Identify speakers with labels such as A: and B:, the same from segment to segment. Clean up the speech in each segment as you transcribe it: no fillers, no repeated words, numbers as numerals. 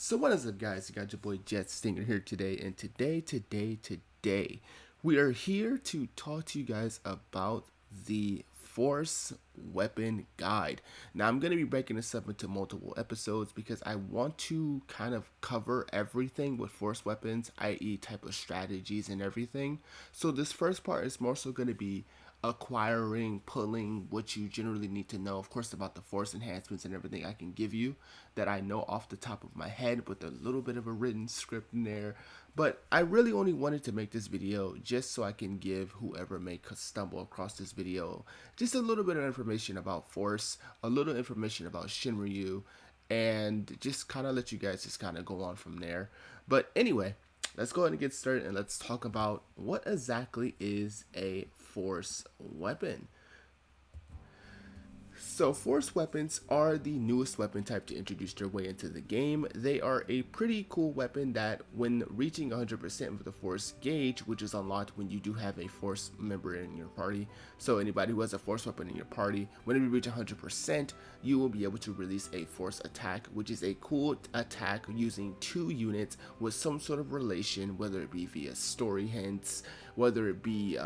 A: So what is up, guys? You got your boy Jet Stingren here today, and today, we are here to talk to you guys about the Force Weapon Guide. Now, I'm going to be breaking this up into multiple episodes because I want to kind of cover everything with Force Weapons, i.e. type of strategies and everything. So this first part is more so going to be acquiring, pulling what you generally need to know, of course, about the force enhancements and everything I can give you that I know off the top of my head with a little bit of a written script in there. But I really only wanted to make this video just so I can give whoever may stumble across this video just a little bit of information about force, a little information about Shinryu, and just kind of let you guys just kind of go on from there. But anyway, let's go ahead and get started, and let's talk about what exactly is a force weapon. So force weapons are the newest weapon type to introduce their way into the game. They are a pretty cool weapon that when reaching 100% of the force gauge, which is unlocked when you do have a force member in your party, so anybody who has a force weapon in your party, whenever you reach 100%, you will be able to release a force attack, which is a cool attack using 2 units with some sort of relation, whether it be via story hints, whether it be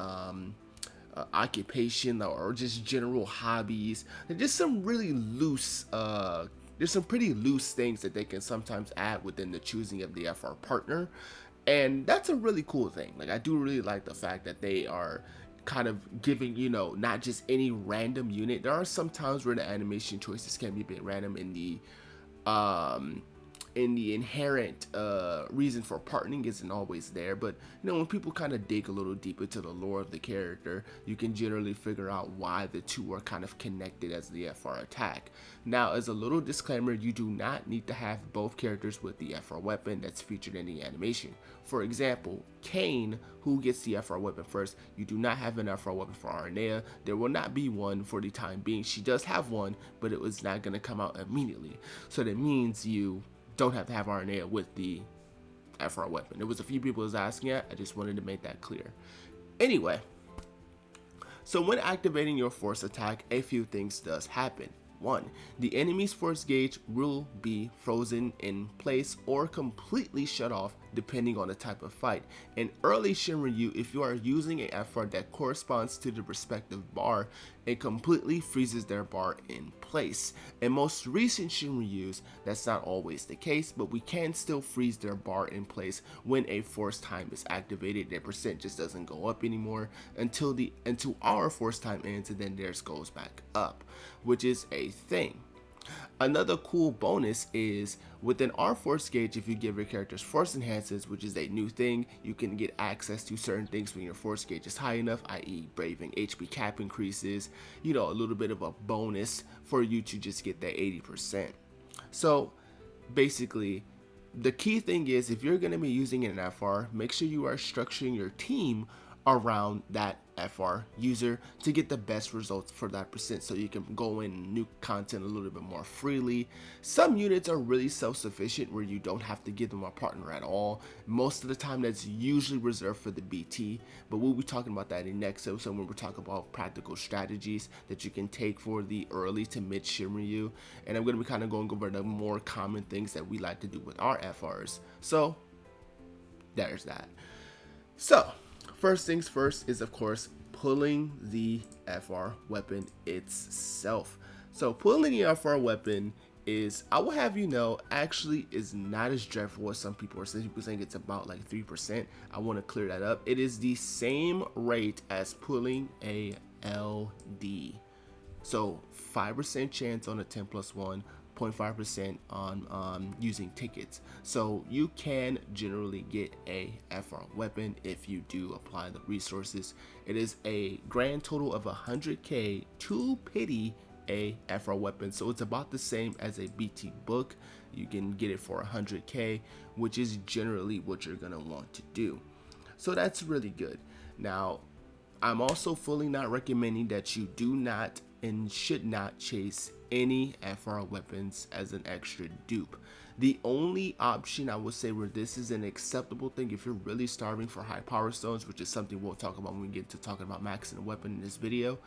A: occupation or just general hobbies. There's just some really loose there's some pretty loose things that they can sometimes add within the choosing of the FR partner, and that's a really cool thing. Like, I do really like the fact that they are kind of giving, not just any random unit. There are some times where the animation choices can be a bit random um in the inherent reason for partnering isn't always there, but when people kind of dig a little deeper to the lore of the character, you can generally figure out why the two are kind of connected as the FR attack. Now, as a little disclaimer, you do not need to have both characters with the FR weapon that's featured in the animation. For example, Kane, who gets the FR weapon first, you do not have an FR weapon for Arnea. There will not be one for the time being. She does have one, but it was not going to come out immediately. So that means you don't have to have RNA with the FR weapon. There was a few people who was asking it. I just wanted to make that clear. Anyway, so when activating your force attack, a few things does happen. 1. The enemy's force gauge will be frozen in place or completely shut off depending on the type of fight. In early Shinryu, if you are using a FR that corresponds to the respective bar, it completely freezes their bar in place. In most recent Shinryus, that's not always the case, but we can still freeze their bar in place when a force time is activated. Their percent just doesn't go up anymore until our force time ends, and then theirs goes back up, which is a thing. Another cool bonus is within our force gauge, if you give your characters force enhancements, which is a new thing, you can get access to certain things when your force gauge is high enough, i.e. braving HP cap increases, a little bit of a bonus for you to just get that 80%. So basically, the key thing is if you're going to be using an FR, make sure you are structuring your team around that FR user to get the best results for that percent, so you can go in new content a little bit more freely. Some units are really self-sufficient where you don't have to give them a partner at all. Most of the time that's usually reserved for the BT, but we'll be talking about that in next episode when we're talking about practical strategies that you can take for the early to mid Shinryu, and I'm going to be kind of going over the more common things that we like to do with our FRs. So there's that. So first things first is, of course, pulling the FR weapon itself. So pulling the FR weapon is, I will have you know, actually is not as dreadful as some people are saying. People saying it's about like 3%. I want to clear that up. It is the same rate as pulling a LD. So 5% chance on a 10 plus 1, 0.5% on using tickets. So you can generally get a FR weapon if you do apply the resources. It is a grand total of 100k to pity a FR weapon, so it's about the same as a BT book. You can get it for 100k, which is generally what you're gonna want to do. So that's really good. Now, I'm also fully not recommending that you do not and should not chase any FR weapons as an extra dupe. The only option I would say where this is an acceptable thing, if you're really starving for high power stones, which is something we'll talk about when we get to talking about maxing a weapon in this video,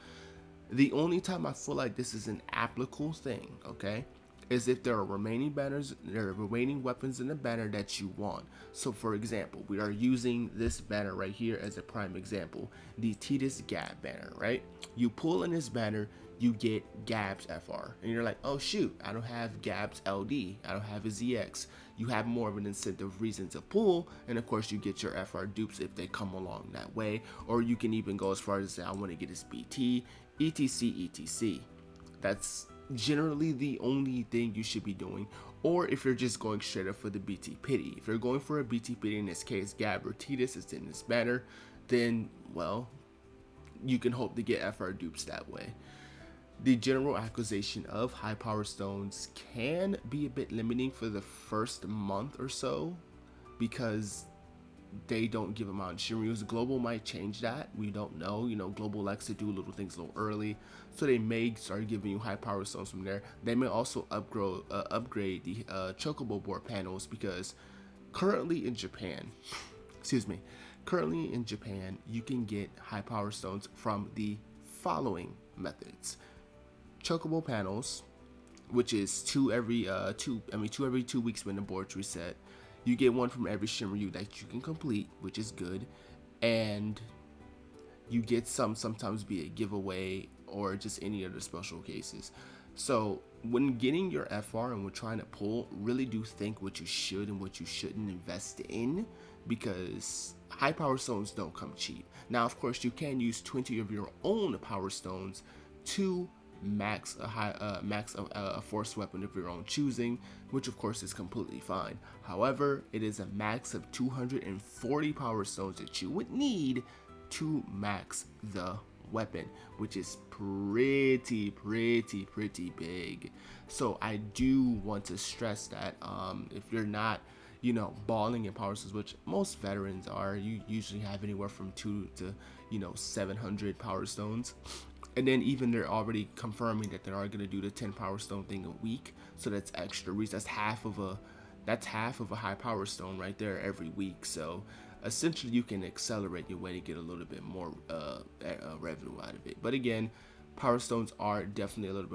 A: the only time I feel like this is an applicable thing, okay, is if there are remaining banners, there are remaining weapons in the banner that you want. So for example, we are using this banner right here as a prime example, the Titus Gab banner, right? You pull in this banner, you get Gab's FR, and you're like, oh shoot, I don't have Gab's LD, I don't have his EX. You have more of an incentive reason to pull, and of course you get your FR dupes if they come along that way, or you can even go as far as to say, I want to get his BT, etc. That's generally the only thing you should be doing. Or if you're just going straight up for the BT pity, if you're going for a BT pity, in this case Gab or Titus is in this banner, then well, you can hope to get FR dupes that way. The general acquisition of high power stones can be a bit limiting for the first month or so because they don't give them out in Shinryu's. Global might change that. We don't know. You know, Global likes to do little things a little early, so they may start giving you high power stones from there. They may also upgrade the chocobo board panels because currently in Japan, you can get high power stones from the following methods: chocobo panels, which is two every 2 weeks when the board's reset. You get one from every Shinryu that you can complete, which is good, and you get sometimes be a giveaway or just any other special cases. So when getting your FR and when trying to pull, really do think what you should and what you shouldn't invest in, because high power stones don't come cheap. Now of course you can use 20 of your own power stones to max a force weapon of your own choosing, which of course is completely fine. However, it is a max of 240 power stones that you would need to max the weapon, which is pretty big. So I do want to stress that if you're not, you know, balling in power stones, which most veterans are, you usually have anywhere from 2 to 700 power stones. And then even they're already confirming that they are going to do the 10 power stone thing a week, so that's extra reach. That's half of a high power stone right there every week. So essentially you can accelerate your way to get a little bit more revenue out of it. But again, power stones are definitely a little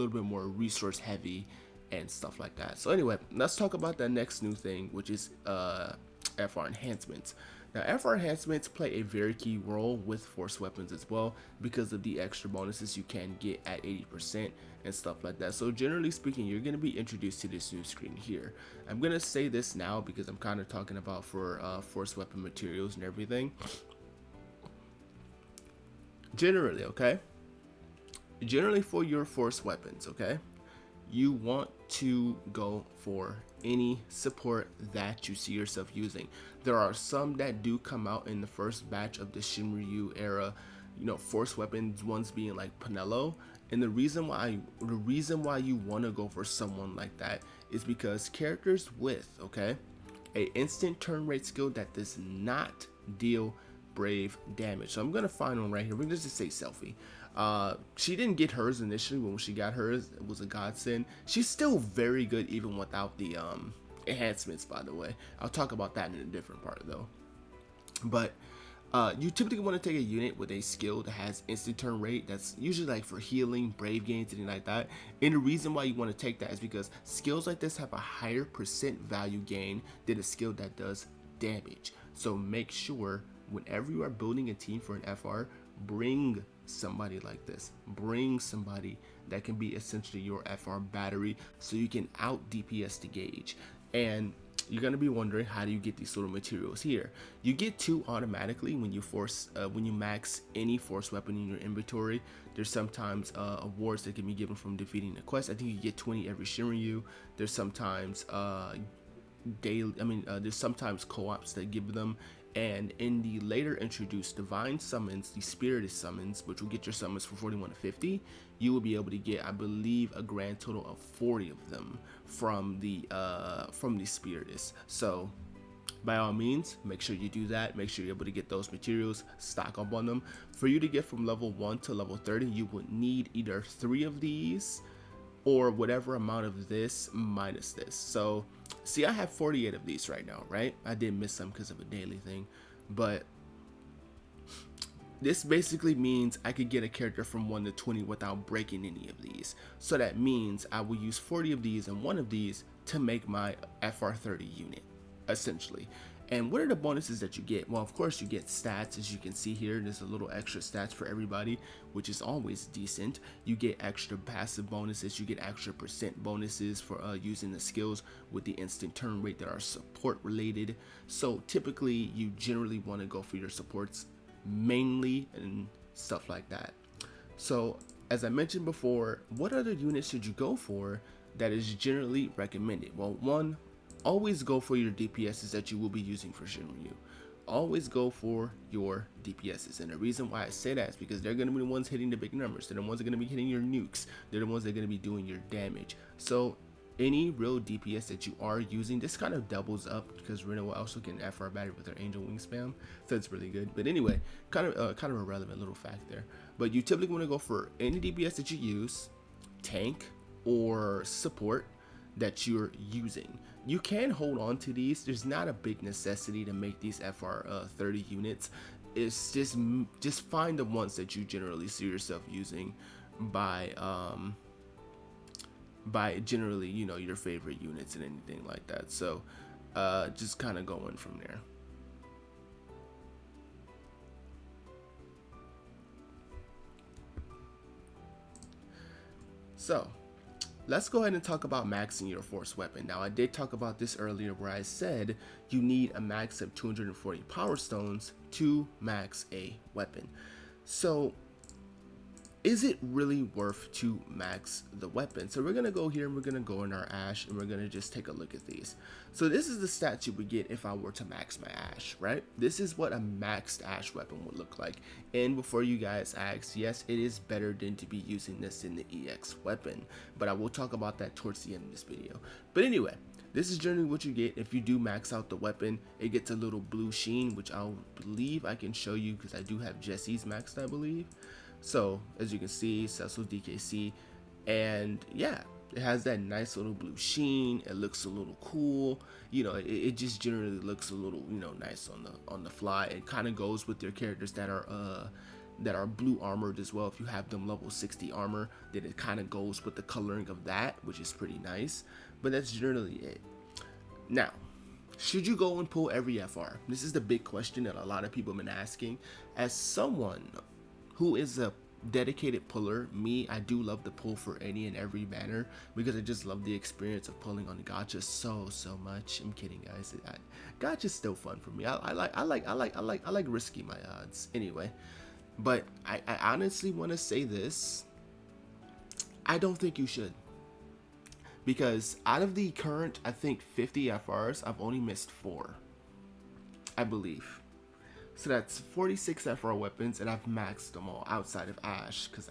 A: bit more resource heavy and stuff like that. So anyway, let's talk about the next new thing, which is FR enhancements. Now, FR enhancements play a very key role with force weapons as well because of the extra bonuses you can get at 80% and stuff like that. So generally speaking, you're going to be introduced to this new screen here. I'm going to say this now because I'm kind of talking about for force weapon materials and everything. Generally for your force weapons, okay, you want to go for any support that you see yourself using. There are some that do come out in the first batch of the Shinryu era, force weapons ones being like Pinello. And the reason why you want to go for someone like that is because characters with a instant turn rate skill that does not deal brave damage. So I'm gonna find one right here. We're gonna just say Selfie. She didn't get hers initially. When she got hers, it was a godsend. She's still very good even without the enhancements, by the way. I'll talk about that in a different part though. But you typically want to take a unit with a skill that has instant turn rate. That's usually like for healing, brave gains, anything like that. And the reason why you want to take that is because skills like this have a higher percent value gain than a skill that does damage. So make sure whenever you are building a team for an FR, bring somebody like this. Bring somebody that can be essentially your FR battery so you can out DPS the gauge. And you're going to be wondering, how do you get these little materials here? You get 2 automatically when you max any force weapon in your inventory. There's sometimes awards that can be given from defeating the quest. I think you get 20 every Shinryu. There's sometimes there's sometimes co-ops that give them. And in the later introduced divine summons, the spirited summons, which will get your summons from 41 to 50, you will be able to get, I believe, a grand total of 40 of them from the spiritus. So by all means, make sure you do that. Make sure you're able to get those materials, stock up on them. For you to get from level 1 to level 30, you would need either 3 of these or whatever amount of this minus this. So see, I have 48 of these right now, right? I did miss some because of a daily thing, but This basically means I could get a character from 1 to 20 without breaking any of these. So that means I will use 40 of these and 1 of these to make my FR30 unit, essentially. And what are the bonuses that you get? Well, of course you get stats, as you can see here. There's a little extra stats for everybody, which is always decent. You get extra passive bonuses, you get extra percent bonuses for using the skills with the instant turn rate that are support related. So typically you generally want to go for your supports mainly and stuff like that. So as I mentioned before, what other units should you go for that is generally recommended? Well, one, always go for your DPSs that you will be using for Shinryu. Always go for your DPSs, and the reason why I say that is because they're going to be the ones hitting the big numbers. They're the ones that are going to be hitting your nukes. They're the ones that are going to be doing your damage. So any real DPS that you are using, this kind of doubles up because Reno also can FR battery with her Angel Wing spam, so it's really good. But anyway, kind of a relevant little fact there. But you typically want to go for any DPS that you use, tank or support that you're using. You can hold on to these. There's not a big necessity to make these FR30 units. It's just find the ones that you generally see yourself using by generally, you know, your favorite units and anything like that. So just kind of going from there. So let's go ahead and talk about maxing your force weapon. Now, I did talk about this earlier where I said you need a max of 240 power stones to max a weapon. So is it really worth to max the weapon? So we're going to go here and we're going to go in our Ash and we're going to just take a look at these. So this is the stats you would get if I were to max my Ash, right? This is what a maxed Ash weapon would look like. And before you guys ask, yes, it is better than to be using this in the EX weapon, but I will talk about that towards the end of this video. But anyway, this is generally what you get if you do max out the weapon. It gets a little blue sheen, which I believe I can show you because I do have Jesse's maxed, I believe. So as you can see, Cecil DKC, and yeah, it has that nice little blue sheen. It looks a little cool, you know. It just generally looks a little, you know, nice on the fly. It kind of goes with your characters that are blue armored as well. If you have them level 60 armor, then it kind of goes with the coloring of that, which is pretty nice. But that's generally it. Now, should you go and pull every FR? This is the big question that a lot of people have been asking. As someone who is a dedicated puller, me, I do love to pull for any and every banner because I just love the experience of pulling on gacha so much. I'm kidding, guys. Gacha's still fun for me. I like risking my odds anyway. But I honestly want to say this. I don't think you should, because out of the current, I think 50 FRs, I've only missed 4, I believe. So that's 46 FR weapons, and I've maxed them all outside of Ash, because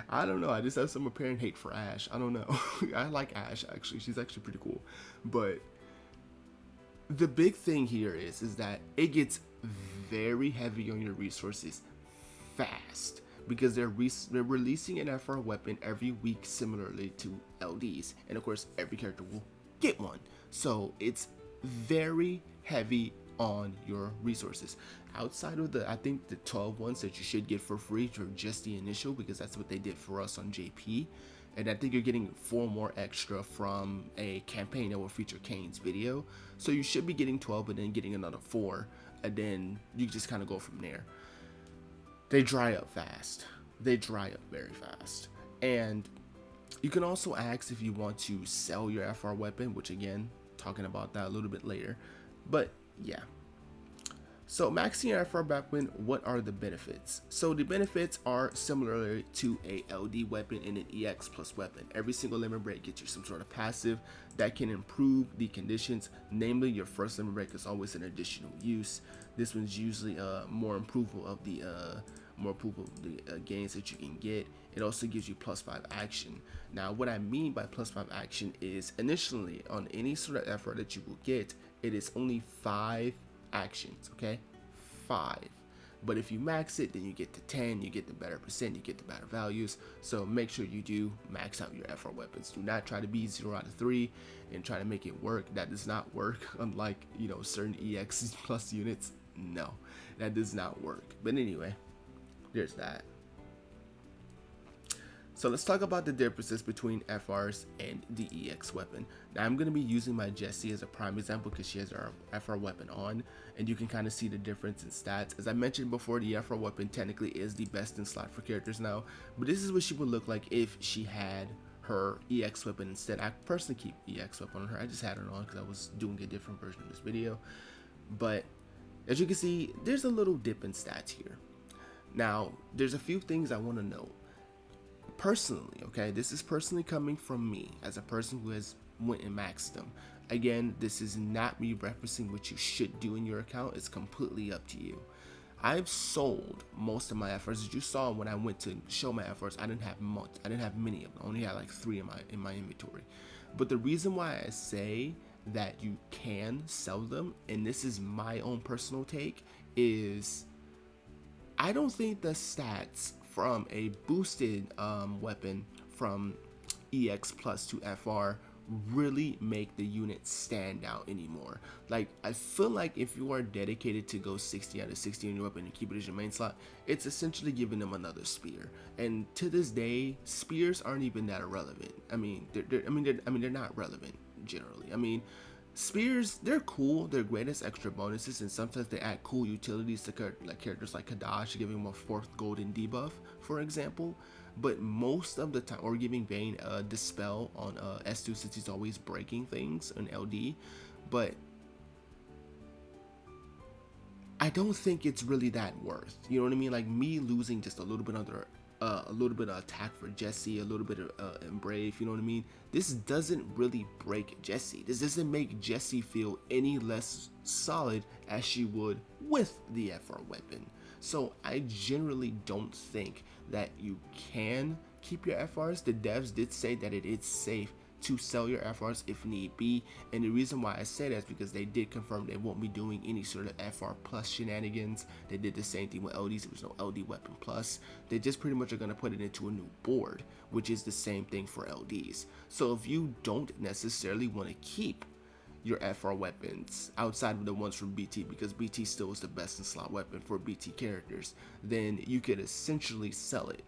A: I don't know, I just have some apparent hate for Ash. I don't know. I like Ash, actually. She's actually pretty cool. But the big thing here is that it gets very heavy on your resources fast, because they're releasing an FR weapon every week similarly to LDs, and of course every character will get one. So it's very heavy on your resources. Outside of I think the 12 ones that you should get for free for just the initial, because that's what they did for us on JP, and I think you're getting 4 more extra from a campaign that will feature Kane's video. So you should be getting 12 and then getting another 4, and then you just kind of go from there. They dry up fast. They dry up very fast. And you can also ask if you want to sell your FR weapon, which again, talking about that a little bit later. But yeah. So maxing your FR weapon, what are the benefits? So the benefits are similar to a LD weapon and an EX plus weapon. Every single limit break gets you some sort of passive that can improve the conditions. Namely, your first limit break is always an additional use. This one's usually more approval of the gains that you can get. It also gives you +5 action. Now, what I mean by +5 action is initially on any sort of FR that you will get, it is only 5 actions, okay? 5. But if you max it, then you get to 10, you get the better percent, you get the better values. So make sure you do max out your FR weapons. Do not try to be 0 out of 3 and try to make it work. That does not work, unlike, you know, certain EX plus units. No, that does not work. But anyway, there's that. So let's talk about the differences between FRs and the EX weapon. Now I'm going to be using my Jessie as a prime example because she has her FR weapon on, and you can kind of see the difference in stats. As I mentioned before, the FR weapon technically is the best in slot for characters now, but this is what she would look like if she had her EX weapon instead. I personally keep EX weapon on her. I just had it on because I was doing a different version of this video. But as you can see, there's a little dip in stats here. Now, there's a few things I want to note. Personally, okay, this is personally coming from me as a person who has went and maxed them. Again, this is not me referencing what you should do in your account. It's completely up to you. I've sold most of my FRs. As you saw when I went to show my FRs, I didn't have much. I didn't have many of them. I only had like 3 in my inventory. But the reason why I say that you can sell them, and this is my own personal take, is I don't think the stats from a boosted weapon from EX plus to FR really make the unit stand out anymore. Like, I feel like if you are dedicated to go 60 out of 60 on your weapon and keep it as your main slot, it's essentially giving them another spear. And to this day, spears aren't even that irrelevant. I mean, they're not relevant generally. I mean, spears, they're cool, they're great as extra bonuses, and sometimes they add cool utilities to characters like Kadash, giving him a 4th golden debuff, for example. But most of the time, or giving Vayne a dispel on S2 since he's always breaking things in LD. But I don't think it's really that worth. You know what I mean? Like me losing just a little bit under a little bit of attack for Jessie, a little bit of Brave, you know what I mean? This doesn't really break Jessie. This doesn't make Jessie feel any less solid as she would with the FR weapon. So I generally don't think that you can keep your FRs. The devs did say that it is safe to sell your FRs if need be, and the reason why I say that is because they did confirm they won't be doing any sort of FR plus shenanigans. They did the same thing with LDs. There was no LD weapon plus. They just pretty much are going to put it into a new board, which is the same thing for LDs. So if you don't necessarily want to keep your FR weapons outside of the ones from BT, because BT still is the best in slot weapon for BT characters, then you could essentially sell it.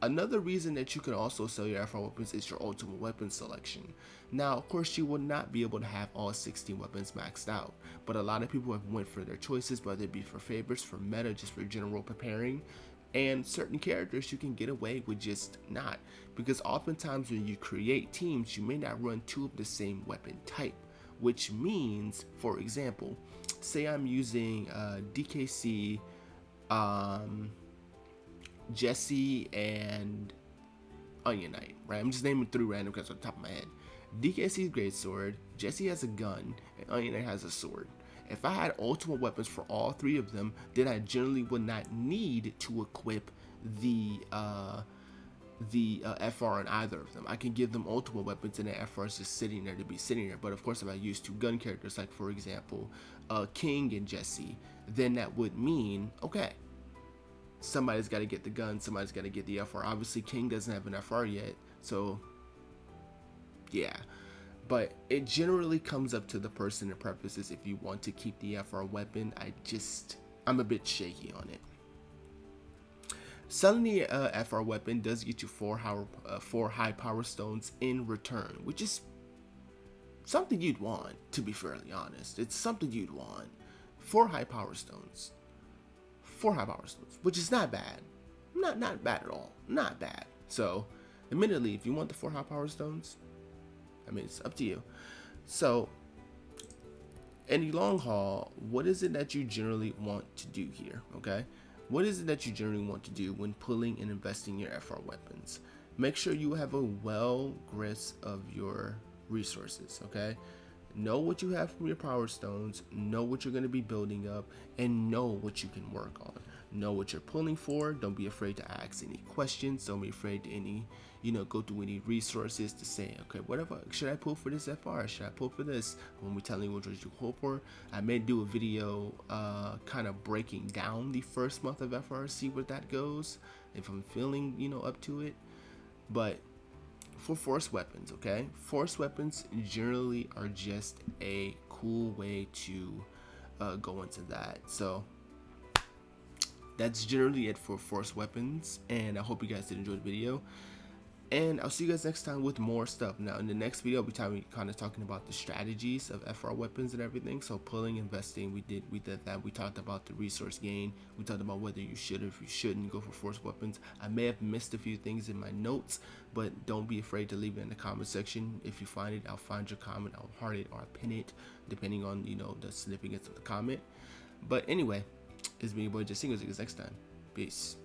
A: Another reason that you can also sell your FR weapons is your ultimate weapon selection. Now, of course, you will not be able to have all 16 weapons maxed out, but a lot of people have went for their choices, whether it be for favorites, for meta, just for general preparing, and certain characters you can get away with just not, because oftentimes when you create teams, you may not run 2 of the same weapon type, which means, for example, say I'm using DKC, Jessie, and Onion Knight, right? I'm just naming 3 random because on the top of my head. DKC's greatsword, Jessie has a gun, and Onion Knight has a sword. If I had ultimate weapons for all 3 of them, then I generally would not need to equip the FR on either of them. I can give them ultimate weapons and the FR is just sitting there to be sitting there. But of course, if I use 2 gun characters, like for example, King and Jessie, then that would mean, okay, somebody's got to get the gun, somebody's got to get the FR. Obviously, King doesn't have an FR yet, so yeah. But it generally comes up to the person and purposes if you want to keep the FR weapon. I'm a bit shaky on it. Selling the FR weapon does get you 4 high power stones in return, which is something you'd want, to be fairly honest. It's something you'd want. 4 high power stones. 4 high power stones, which is not bad. Not bad at all. Not bad. So, admittedly, if you want the 4 high power stones, I mean, it's up to you. So, in the long haul, what is it that you generally want to do here, okay? What is it that you generally want to do when pulling and investing your FR weapons? Make sure you have a well grasp of your resources, okay? Know what you have from your power stones, know what you're going to be building up, and know what you can work on. Know what you're pulling for. Don't be afraid to ask any questions. Don't be afraid to go through any resources to say, okay, whatever, should I pull for this FR? Should I pull for this? When we telling you what you pull for, I may do a video kind of breaking down the first month of FR, see where that goes, if I'm feeling, up to it. But for force weapons, okay? Force weapons generally are just a cool way to go into that. So that's generally it for force weapons, and I hope you guys did enjoy the video. And I'll see you guys next time with more stuff. Now, in the next video, I'll be kind of talking about the strategies of FR weapons and everything. So pulling, investing, we did that. We talked about the resource gain. We talked about whether you should or if you shouldn't go for force weapons. I may have missed a few things in my notes, but don't be afraid to leave it in the comment section. If you find it, I'll find your comment, I'll heart it or pin it, depending on, you know, the significance of the comment. But anyway, it's been your boy Stingren. See you guys next time. Peace.